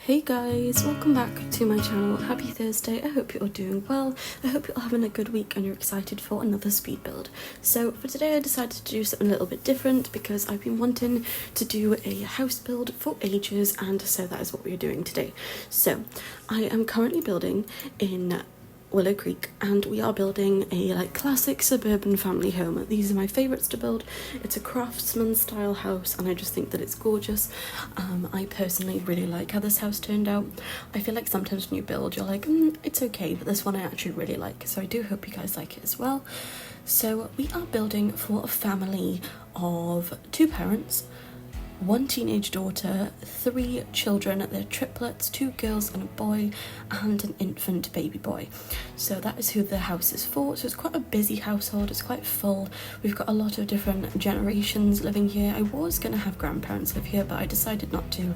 Hey guys, welcome back to my channel. Happy Thursday. I hope you're all doing well. I hope you're all having a good week and you're excited for another speed build. So for today I decided to do something a little bit different because I've been wanting to do a house build for ages, and so that is what we're doing today. So I am currently building in Willow Creek, and we are building a classic suburban family home. These are my favourites to build. It's a craftsman style house and I just think that it's gorgeous. I personally really like how this house turned out. I feel like sometimes when you build you're like, it's okay, but this one I actually really like, so I do hope you guys like it as well. So we are building for a family of 2 parents, 1 teenage daughter, 3 children. They're triplets, 2 girls and a boy, and an infant baby boy. So that is who the house is for. So it's quite a busy household, it's quite full. We've got a lot of different generations living here. I was going to have grandparents live here, but I decided not to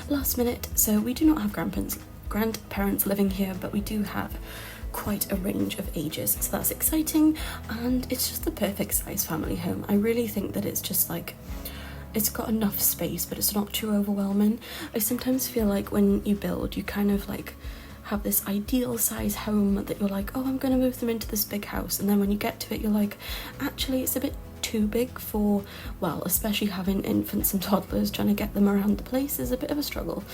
last minute. So we do not have grandparents living here, but we do have quite a range of ages, so that's exciting, and it's just the perfect size family home. I really think that it's just it's got enough space, but it's not too overwhelming. I sometimes feel like when you build, you kind of have this ideal size home that you're like, oh, I'm gonna move them into this big house, and then when you get to it, you're like, actually, it's a bit too big for, well, especially having infants and toddlers, trying to get them around the place is a bit of a struggle.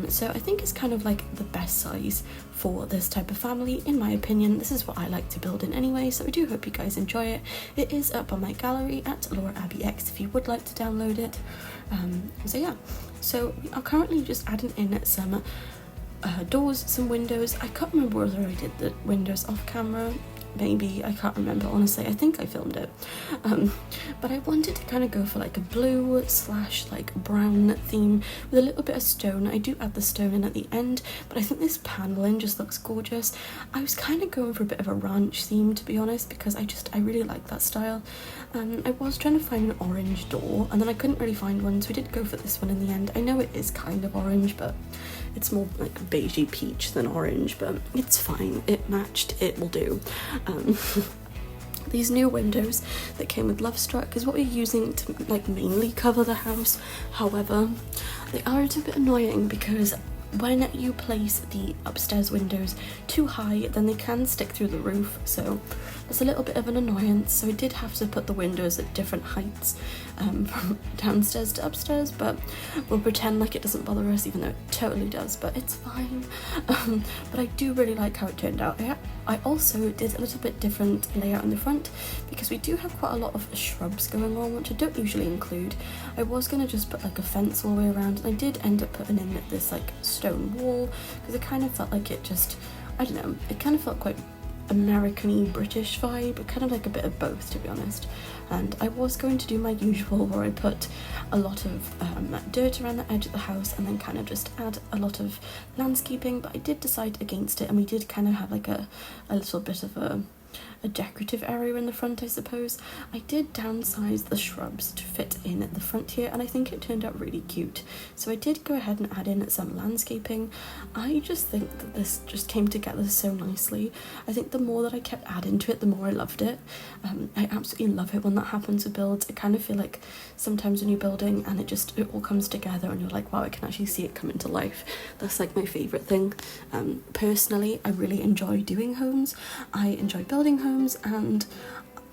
So I think it's kind of the best size for this type of family, in my opinion. This is what I like to build in anyway, so I do hope you guys enjoy it. It is up on my gallery at Laura Abbey X if you would like to download it. So yeah, so we are currently just adding in some doors, some windows. I can't remember whether I did the windows off camera. Maybe, I can't remember, honestly. I think I filmed it. But I wanted to kind of go for a blue / brown theme with a little bit of stone. I do add the stone in at the end, but I think this paneling just looks gorgeous. I was kind of going for a bit of a ranch theme, to be honest, because I really like that style. I was trying to find an orange door, and then I couldn't really find one, so we did go for this one in the end. I know it is kind of orange, but it's more beigey peach than orange, but it's fine. It matched, it will do. These new windows that came with Love Struck is what we're using to mainly cover the house. However, they are a little bit annoying because when you place the upstairs windows too high, then they can stick through the roof, so it's a little bit of an annoyance. So I did have to put the windows at different heights from downstairs to upstairs, but we'll pretend like it doesn't bother us, even though it totally does, but it's fine. But I do really like how it turned out. I also did a little bit different layout in the front because we do have quite a lot of shrubs going on, which I don't usually include. I was going to just put a fence all the way around, and I did end up putting in this stone wall because it kind of felt like it just, I don't know, it kind of felt quite American-y British vibe, but kind of a bit of both, to be honest. And I was going to do my usual where I put a lot of dirt around the edge of the house and then kind of just add a lot of landscaping, but I did decide against it, and we did kind of have a little bit of a decorative area in the front, I suppose. I did downsize the shrubs to fit in at the front here, and I think it turned out really cute. So I did go ahead and add in some landscaping. I just think that this just came together so nicely. I think the more that I kept adding to it, the more I loved it. I absolutely love it when that happens with builds. I kind of feel like sometimes when you're building and it all comes together and you're like, wow, I can actually see it come into life. That's my favourite thing. Personally, I really enjoy doing homes. I enjoy building homes, and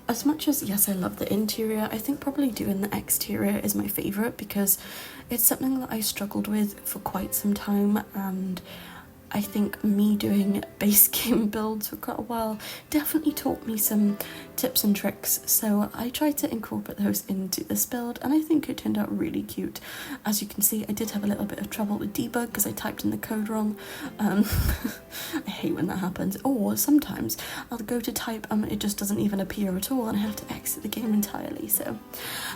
as much as, yes, I love the interior, I think probably doing the exterior is my favourite because it's something that I struggled with for quite some time, and I think me doing base game builds for quite a while definitely taught me some tips and tricks, so I tried to incorporate those into this build, and I think it turned out really cute. As you can see, I did have a little bit of trouble with debug because I typed in the code wrong. I hate when that happens, or sometimes I'll go to type and it just doesn't even appear at all and I have to exit the game entirely, so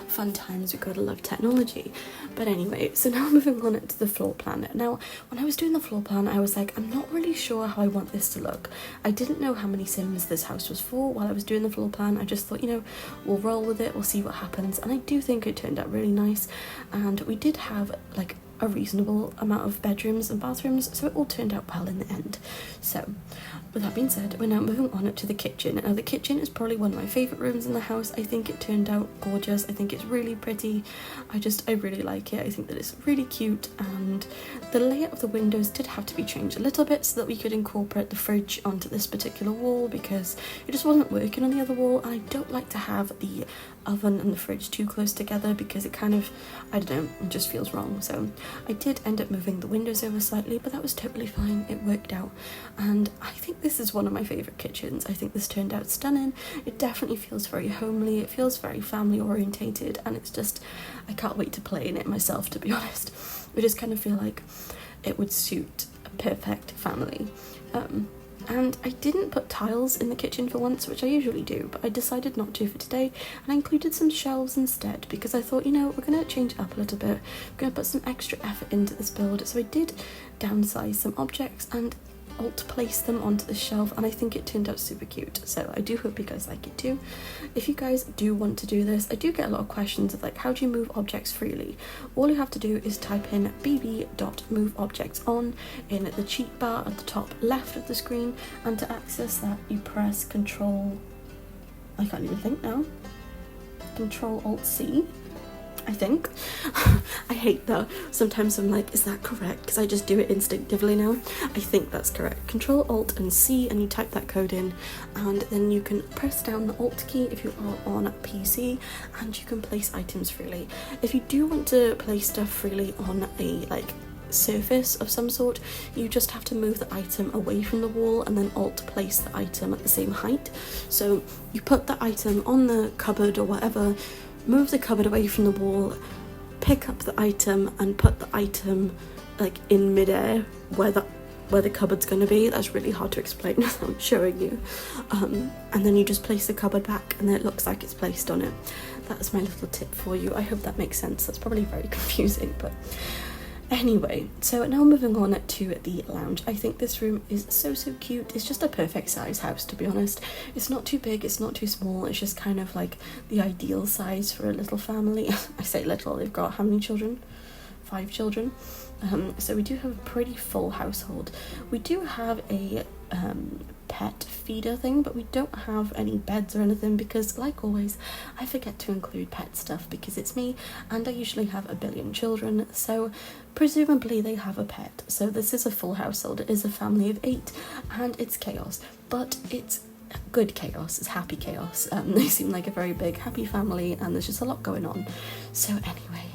fun times, we gotta love technology. But anyway, so now moving on to the floor plan. Now, when I was doing the floor plan, I was like, I'm not really sure how I want this to look. I didn't know how many sims this house was for while I was doing the floor plan. I just thought, we'll roll with it, we'll see what happens, and I do think it turned out really nice. And we did have a reasonable amount of bedrooms and bathrooms, so it all turned out well in the end. So with that being said, we're now moving on to the kitchen. Now the kitchen is probably one of my favourite rooms in the house. I think it turned out gorgeous. I think it's really pretty. I really like it. I think that it's really cute, and the layout of the windows did have to be changed a little bit so that we could incorporate the fridge onto this particular wall, because it just wasn't working on the other wall, and I don't like to have the oven and the fridge too close together because it kind of, I don't know, it just feels wrong. So I did end up moving the windows over slightly, but that was totally fine. It worked out, and I think this is one of my favourite kitchens. I think this turned out stunning. It definitely feels very homely, it feels very family orientated, and it's just, I can't wait to play in it myself, to be honest. I just kind of feel like it would suit a perfect family. And I didn't put tiles in the kitchen for once, which I usually do, but I decided not to for today, and I included some shelves instead because I thought, you know, we're going to change it up a little bit. We're going to put some extra effort into this build. So I did downsize some objects and alt place them onto the shelf, and I think it turned out super cute. So I do hope you guys like it too. If you guys do want to do this, I do get a lot of questions of like, how do you move objects freely? All you have to do is type in bb.moveobjectson in the cheat bar at the top left of the screen, and to access that you press Control, I can't even think now, Control Alt C, I think. I hate that. Sometimes I'm like, is that correct? Because I just do it instinctively now. I think that's correct. Control Alt and C, and you type that code in, and then you can press down the Alt key if you are on a PC, and you can place items freely. If you do want to place stuff freely on a surface of some sort, you just have to move the item away from the wall and then alt place the item at the same height. So you put the item on the cupboard or whatever, move the cupboard away from the wall, pick up the item and put the item in midair where the cupboard's going to be. That's really hard to explain as I'm showing you. And then you just place the cupboard back and then it looks like it's placed on it. That's my little tip for you. I hope that makes sense. That's probably very confusing, but anyway, so now moving on to the lounge. I think this room is so cute. It's just a perfect size house, to be honest. It's not too big, it's not too small, it's just kind of like the ideal size for a little family. I say little, they've got how many children? 5 children. So we do have a pretty full household. We do have a pet feeder thing, but we don't have any beds or anything because, like always, I forget to include pet stuff because it's me and I usually have a billion children, so presumably they have a pet. So this is a full household. It is a family of 8 and it's chaos, but it's good chaos, it's happy chaos. They seem like a very big happy family and there's just a lot going on. So anyway,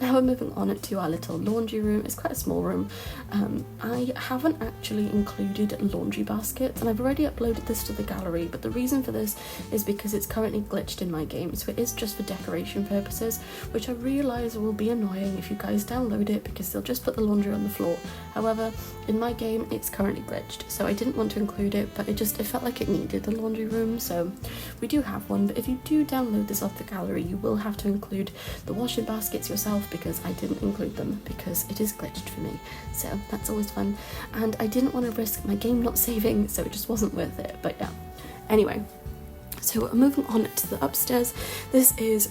now we're moving on to our little laundry room. It's quite a small room. I haven't actually included laundry baskets, and I've already uploaded this to the gallery, but the reason for this is because it's currently glitched in my game, so it is just for decoration purposes, which I realise will be annoying if you guys download it because they'll just put the laundry on the floor. However, in my game it's currently glitched, so I didn't want to include it, but it felt like it needed a laundry room, so we do have one. But if you do download this off the gallery, you will have to include the washing baskets yourself because I didn't include them because it is glitched for me, so that's always fun, and I didn't want to risk my game not saving, so it just wasn't worth it. But yeah, anyway, so moving on to the upstairs. This is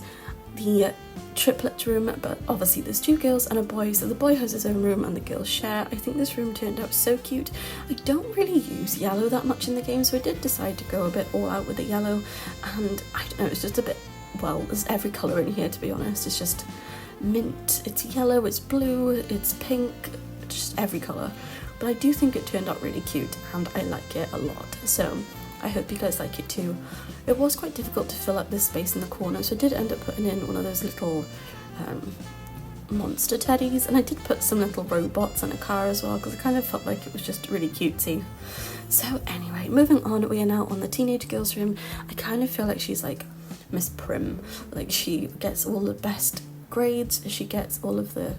the triplets room, but obviously there's 2 girls and a boy, so the boy has his own room and the girls share. I think this room turned out so cute. I don't really use yellow that much in the game, so I did decide to go a bit all out with the yellow, and I don't know, it's just a bit, well, there's every colour in here, to be honest. It's just mint, it's yellow, it's blue, it's pink, just every colour. But I do think it turned out really cute and I like it a lot, so I hope you guys like it too. It was quite difficult to fill up this space in the corner, so I did end up putting in one of those little monster teddies, and I did put some little robots and a car as well because I kind of felt like it was just really cutesy. So anyway, moving on, we are now on the teenage girls room. I kind of feel like she's like Miss Prim, like she gets all the best grades, she gets all of the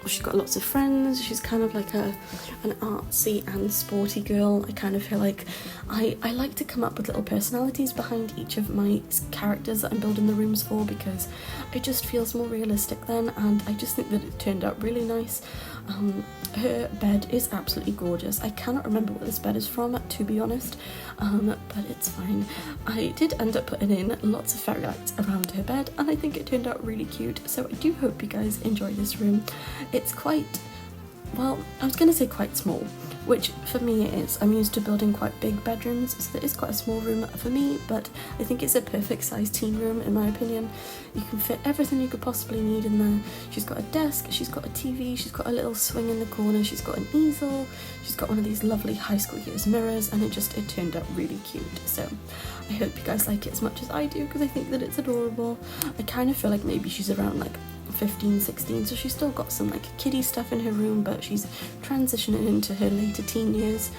she's got lots of friends, she's kind of like an artsy and sporty girl. I kind of feel like I like to come up with little personalities behind each of my characters that I'm building the rooms for because it just feels more realistic then, and I just think that it turned out really nice. Her bed is absolutely gorgeous. I cannot remember what this bed is from, to be honest, but it's fine. I did end up putting in lots of fairy lights around her bed, and I think it turned out really cute, so I do hope you guys enjoy this room. It's quite, well, I was going to say quite small, which for me it is. I'm used to building quite big bedrooms, so it is quite a small room for me, but I think it's a perfect sized teen room in my opinion. You can fit everything you could possibly need in there. She's got a desk, she's got a TV, she's got a little swing in the corner, she's got an easel, she's got one of these lovely high school years mirrors, and it turned out really cute. So I hope you guys like it as much as I do, because I think that it's adorable. I kind of feel like maybe she's around like 15, 16, so she's still got some like kiddie stuff in her room, but she's transitioning into her later teen years.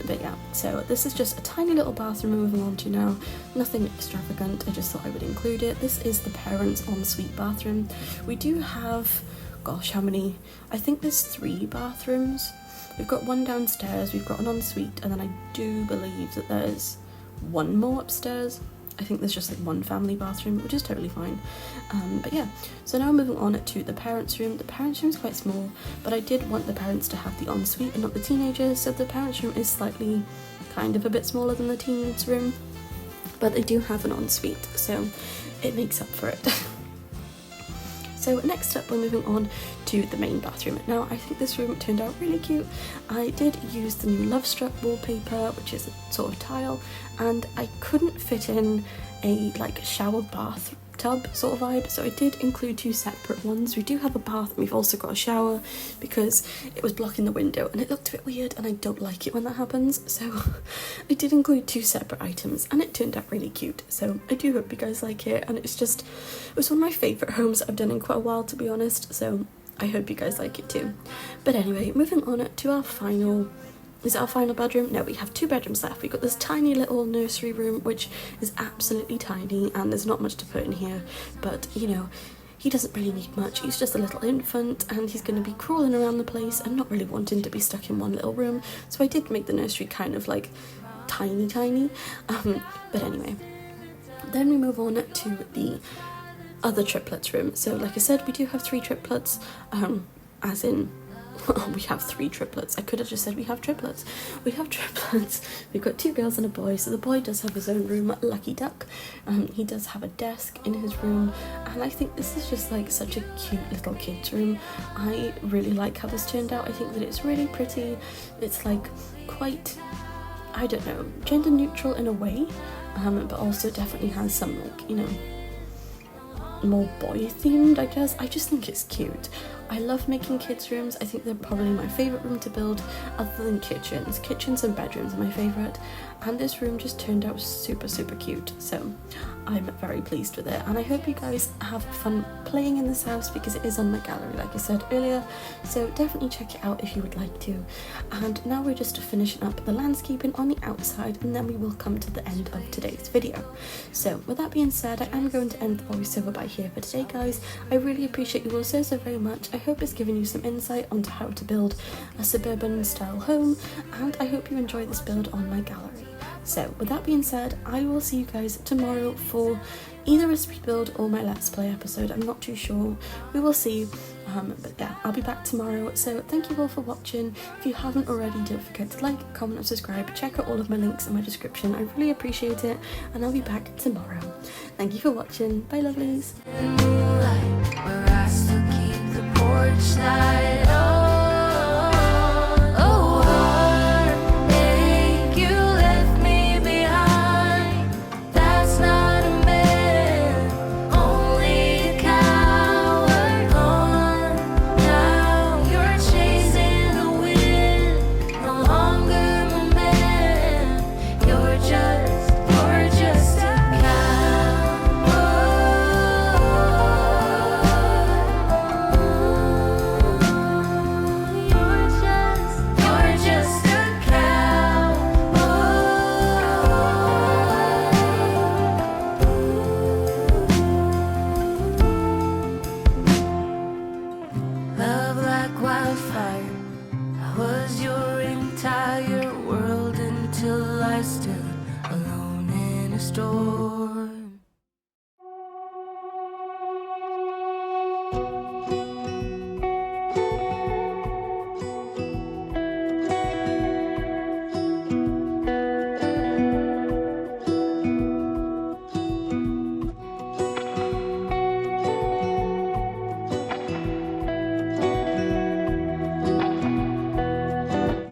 But yeah, so this is just a tiny little bathroom we're moving on to now. Nothing extravagant, I just thought I would include it. This is the parents' ensuite bathroom. We do have, gosh, how many? I think there's 3 bathrooms. We've got one downstairs, we've got an ensuite, and then I do believe that there's one more upstairs. I think there's just like one family bathroom, which is totally fine. But yeah, so now moving on to the parents' room. The parents' room is quite small, but I did want the parents to have the ensuite and not the teenagers, so the parents' room is slightly kind of a bit smaller than the teens' room, but they do have an ensuite, so it makes up for it. So next up, we're moving on to the main bathroom. Now, I think this room turned out really cute. I did use the new Love Struck wallpaper, which is a sort of tile, and I couldn't fit in a like shower bath tub sort of vibe, so I did include 2 separate ones. We do have a bath and we've also got a shower, because it was blocking the window and it looked a bit weird and I don't like it when that happens, so I did include 2 separate items and it turned out really cute. So I do hope you guys like it, and it was one of my favourite homes I've done in quite a while, to be honest, so I hope you guys like it too. But anyway, moving on to our final, is it our final bedroom? No, we have 2 bedrooms left. We've got this tiny little nursery room, which is absolutely tiny, and there's not much to put in here, but you know, he doesn't really need much. He's just a little infant, and he's going to be crawling around the place and not really wanting to be stuck in one little room, so I did make the nursery kind of like tiny. But anyway, then we move on to the other triplets room. So like I said, we do have 3 triplets, as in we have 3 triplets. I could have just said we have triplets. We have triplets. We've got 2 girls and a boy. So the boy does have his own room, lucky duck. He does have a desk in his room, and I think this is just like such a cute little kid's room. I really like how this turned out. I think that it's really pretty. It's like quite, I don't know, gender neutral in a way, but also definitely has some like, you know, more boy themed, I guess. I just think it's cute. I love making kids rooms. I think they're probably my favourite room to build, other than kitchens. Kitchens and bedrooms are my favourite, and this room just turned out super cute, so I'm very pleased with it, and I hope you guys have fun playing in this house, because it is on my gallery like I said earlier, so definitely check it out if you would like to. And now we're just finishing up the landscaping on the outside, and then we will come to the end of today's video. So with that being said, I am going to end the voiceover by here for today, guys. I really appreciate you all so very much. I hope it's given you some insight onto how to build a suburban style home, and I hope you enjoy this build on my gallery. So with that being said, I will see you guys tomorrow for either a speed build or my let's play episode. I'm not too sure, we will see, but yeah, I'll be back tomorrow. So thank you all for watching. If you haven't already, don't forget to like, comment and subscribe. Check out all of my links in my description. I really appreciate it, and I'll be back tomorrow. Thank you for watching. Bye lovelies. Entire world until I stood alone in a store.